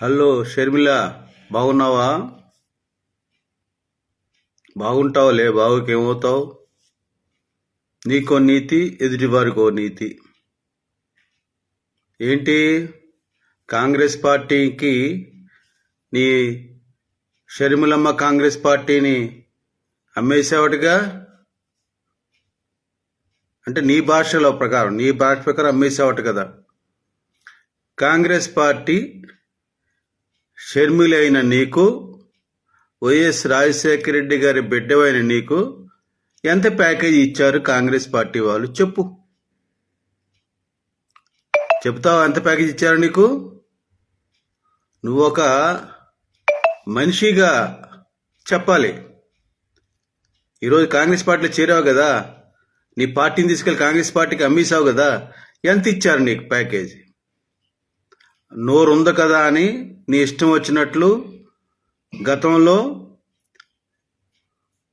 Hello Sharmila, బాగున్నావా? బాగుంటావులే, బాగుకేమవుతావు? నీకో నీతి, ఎదుటివారికో నీతి. ఏంటి? కాంగ్రెస్ పార్టీకి నీ షర్మిలమ్మ కాంగ్రెస్ పార్టీని అమ్మేసావటగా? అంటే నీ భాష ప్రకారం అమ్మేసావట కదా. కాంగ్రెస్ పార్టీ షర్మిలైన నీకు, వైఎస్ రాజశేఖర రెడ్డి గారి బిడ్డవైన నీకు ఎంత ప్యాకేజీ ఇచ్చారు కాంగ్రెస్ పార్టీ వాళ్ళు? చెప్తావా ఎంత ప్యాకేజీ ఇచ్చారు నీకు? నువ్వు ఒక మనిషిగా చెప్పాలి. ఈరోజు కాంగ్రెస్ పార్టీలో చేరావు కదా, నీ పార్టీని తీసుకెళ్లి కాంగ్రెస్ పార్టీకి అమ్మేశావు కదా, ఎంత ఇచ్చారు నీకు ప్యాకేజీ? నోరుంది కదా అని నీ ఇష్టం వచ్చినట్లు గతంలో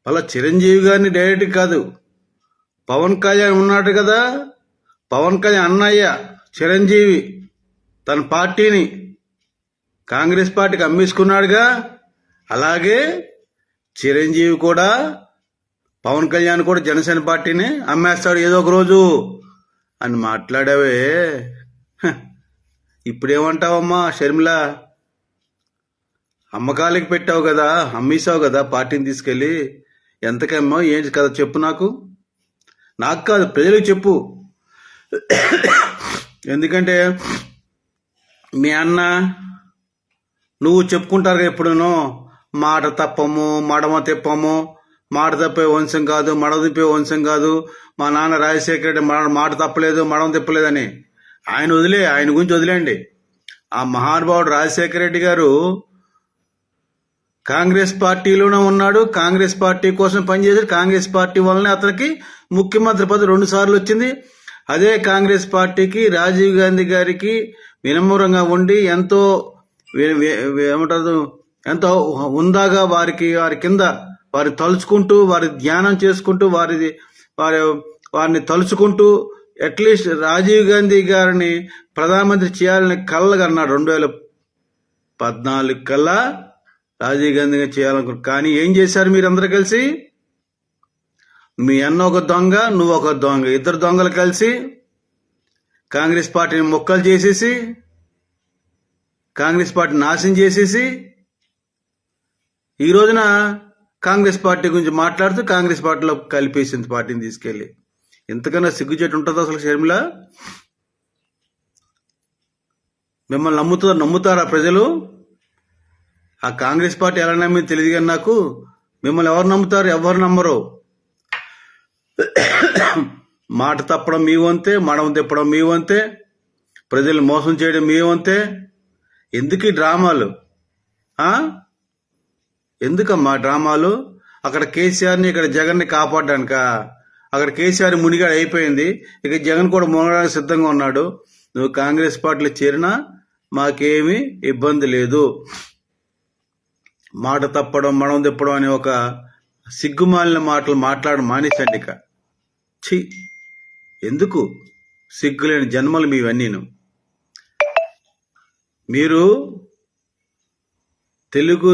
అలా చిరంజీవి గారిని డైరెక్ట్ కాదు, పవన్ కళ్యాణ్ ఉన్నాడు కదా, పవన్ కళ్యాణ్ అన్నయ్య చిరంజీవి తన పార్టీని కాంగ్రెస్ పార్టీకి అమ్మేసుకున్నాడుగా, అలాగే చిరంజీవి కూడా పవన్ కళ్యాణ్ కూడా జనసేన పార్టీని అమ్మేస్తాడు ఏదో ఒక రోజు అని మాట్లాడావే. ఇప్పుడేమంటావమ్మా షర్మిల? అమ్మకాలకి పెట్టావు కదా, అమ్మేశావు కదా పార్టీని తీసుకెళ్ళి. ఎంతకమ్మో ఏంటి కదా చెప్పు. నాకు కాదు, ప్రజలకు చెప్పు. ఎందుకంటే మీ అన్న నువ్వు చెప్పుకుంటారు కదా ఎప్పుడునో, మాట తప్పము మడమ తిప్పము, మాట తప్పే వంశం కాదు, మడమ తిప్పే వంశం కాదు, మా నాన్న రాజశేఖర రెడ్డి మాట తప్పలేదు మడమ తిప్పలేదని. ఆయన గురించి వదిలేండి. ఆ మహానుభావుడు రాజశేఖర రెడ్డి గారు కాంగ్రెస్ పార్టీలోనే ఉన్నాడు, కాంగ్రెస్ పార్టీ కోసం పనిచేశాడు, కాంగ్రెస్ పార్టీ వల్లనే అతనికి ముఖ్యమంత్రి పదవి 2 సార్లు వచ్చింది. అదే కాంగ్రెస్ పార్టీకి రాజీవ్ గాంధీ గారికి వినమ్రంగా ఉండి ఎంతో ఏమంటారు, ఎంతో ఉందాగా వారి కింద వారి తలుచుకుంటూ, వారి ధ్యానం చేసుకుంటూ, వారిని తలుచుకుంటూ అట్లీస్ట్ రాజీవ్ గాంధీ గారిని ప్రధానమంత్రి చేయాలని కళ్ళగా అన్నాడు. 2014 కల్లా రాజీవ్ గాంధీ గారు చేయాలనుకున్నారు. కానీ ఏం చేశారు మీరందరూ కలిసి? మీ అన్న ఒక దొంగ, నువ్వు ఒక దొంగ, ఇద్దరు దొంగలు కలిసి కాంగ్రెస్ పార్టీని మొక్కలు చేసేసి, కాంగ్రెస్ పార్టీ నాశనం చేసేసి, ఈ రోజున కాంగ్రెస్ పార్టీ గురించి మాట్లాడుతూ కాంగ్రెస్ పార్టీలో కలిపేసింది పార్టీని తీసుకెళ్లి. ఎంతకన్నా సిగ్గుచేటు ఉంటుందో అసలు షర్మిల? మిమ్మల్ని నమ్ముతారా ప్రజలు? ఆ కాంగ్రెస్ పార్టీ ఎలా నమ్మింది తెలియదు కానీ నాకు, మిమ్మల్ని ఎవరు నమ్ముతారు? ఎవరు నమ్మరు. మాట తప్పడం మీ వంతే, మడమ తిప్పడం మీ వంతే, ప్రజలు మోసం చేయడం మీ వంతే. ఎందుకు ఈ డ్రామాలు? ఎందుకమ్మా డ్రామాలు? అక్కడ కేసీఆర్ని, ఇక్కడ జగన్ని కాపాడడానిక? అక్కడ కేసీఆర్ మునిగాడు అయిపోయింది, ఇక జగన్ కూడా మునగడానికి సిద్ధంగా ఉన్నాడు. నువ్వు కాంగ్రెస్ పార్టీలో చేరినా మాకేమీ ఇబ్బంది లేదు. మాట తప్పడం మడం తిప్పడం అనే ఒక సిగ్గుమాలిన మాటలు మానేసండి ఇక. ఛీ, ఎందుకు సిగ్గులేని జన్మలు మీవన్నీను. మీరు తెలుగు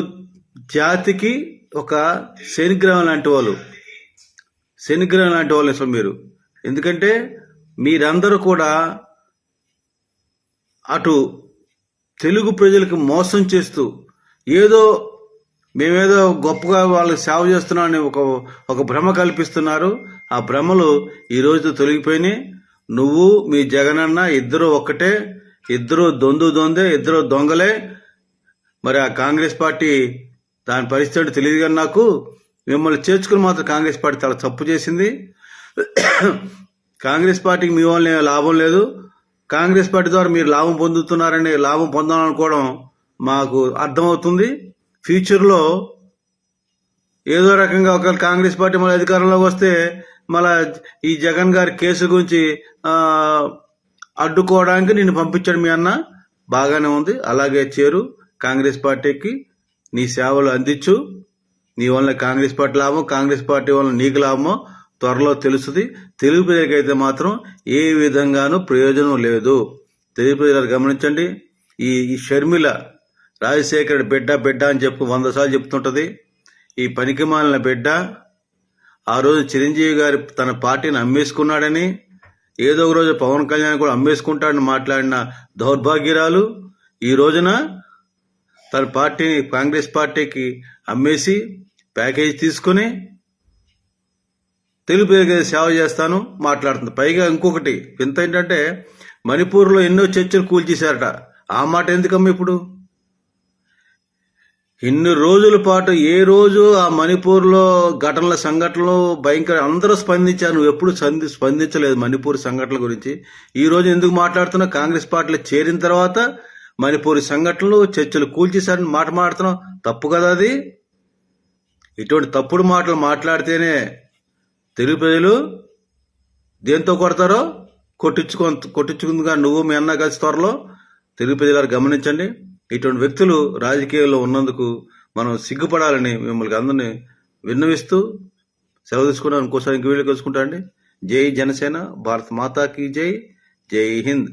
జాతికి ఒక శనిగ్రహం లాంటి వాళ్ళు అసలు మీరు. ఎందుకంటే మీరందరూ కూడా అటు తెలుగు ప్రజలకు మోసం చేస్తూ మేమేదో గొప్పగా వాళ్ళకి సేవ చేస్తున్నామని ఒక భ్రమ కల్పిస్తున్నారు. ఆ భ్రమలు ఈ రోజు తొలగిపోయినాయి. నువ్వు మీ జగనన్న ఇద్దరు ఒక్కటే, ఇద్దరు దొందే, ఇద్దరు దొంగలే. మరి ఆ కాంగ్రెస్ పార్టీ దాని పరిస్థితి తెలియదు కానీ నాకు, మిమ్మల్ని చేర్చుకుని మాత్రం కాంగ్రెస్ పార్టీ చాలా తప్పు చేసింది. కాంగ్రెస్ పార్టీకి మీ వల్ల లాభం లేదు. కాంగ్రెస్ పార్టీ ద్వారా మీరు లాభం పొందుతున్నారని, లాభం పొందాలనుకోవడం మాకు అర్థమవుతుంది. ఫ్యూచర్లో ఏదో రకంగా ఒకవేళ కాంగ్రెస్ పార్టీ మళ్ళీ అధికారంలోకి వస్తే మళ్ళా ఈ జగన్ గారి కేసు గురించి అడ్డుకోవడానికి నిన్ను పంపించాడు మీ అన్న. బాగానే ఉంది, అలాగే చేరు కాంగ్రెస్ పార్టీకి, నీ సేవలు అందించు. నీ వల్ల కాంగ్రెస్ పార్టీ లాభం, కాంగ్రెస్ పార్టీ వల్ల నీకు లాభమో త్వరలో తెలుస్తుంది. తెలుగు ప్రజలకైతే మాత్రం ఏ విధంగానూ ప్రయోజనం లేదు. తెలుగు ప్రజలు గమనించండి. ఈ షర్మిల రాజశేఖర్ బిడ్డ బిడ్డ అని చెప్పు 100 సార్లు చెప్తుంటది. ఈ పనికిమాలిన బిడ్డ ఆ రోజు చిరంజీవి గారి తన పార్టీని అమ్మేసుకున్నాడని, ఏదో ఒక రోజు పవన్ కళ్యాణ్ కూడా అమ్మేసుకుంటాడని మాట్లాడిన దౌర్భాగ్యురాలు ఈ రోజున తన పార్టీని కాంగ్రెస్ పార్టీకి అమ్మేసి ప్యాకేజ్ తీసుకుని తెలుగు ప్రజలకు సేవ చేస్తాను మాట్లాడుతుంది. పైగా ఇంకొకటి వింత ఏంటంటే మణిపూర్లో ఎన్నో చర్చలు కూల్చేశారట. ఆ మాట ఎందుకమ్మా ఇప్పుడు? ఇన్ని రోజుల పాటు ఏ రోజు ఆ మణిపూర్లో సంఘటనలు భయంకర అందరూ స్పందించారు. నువ్వు ఎప్పుడు స్పందించలేదు మణిపూర్ సంఘటనల గురించి. ఈ రోజు ఎందుకు మాట్లాడుతున్నావు? కాంగ్రెస్ పార్టీలో చేరిన తర్వాత మణిపూర్ సంఘటనలు చర్చలు కూల్చేశారని మాట మాట్లాడుతున్నావు. తప్పు కదా అది. ఇటువంటి తప్పుడు మాటలు మాట్లాడితేనే తెలుగు ప్రజలు దేంతో కొడతారో కొట్టించుకుందిగా నువ్వు మీ అన్న కలిసి త్వరలో. తెలుగు ప్రజలు గమనించండి. ఇటువంటి వ్యక్తులు రాజకీయాల్లో ఉన్నందుకు మనం సిగ్గుపడాలని మిమ్మల్ని అందరినీ విన్నవిస్తూ సెలవు తీసుకున్నాను. ఇంకోసారి ఇంక వీళ్ళు కలుసుకుంటా అండి. జై జనసేన, భారత్ మాతాకి జై, జై హింద్.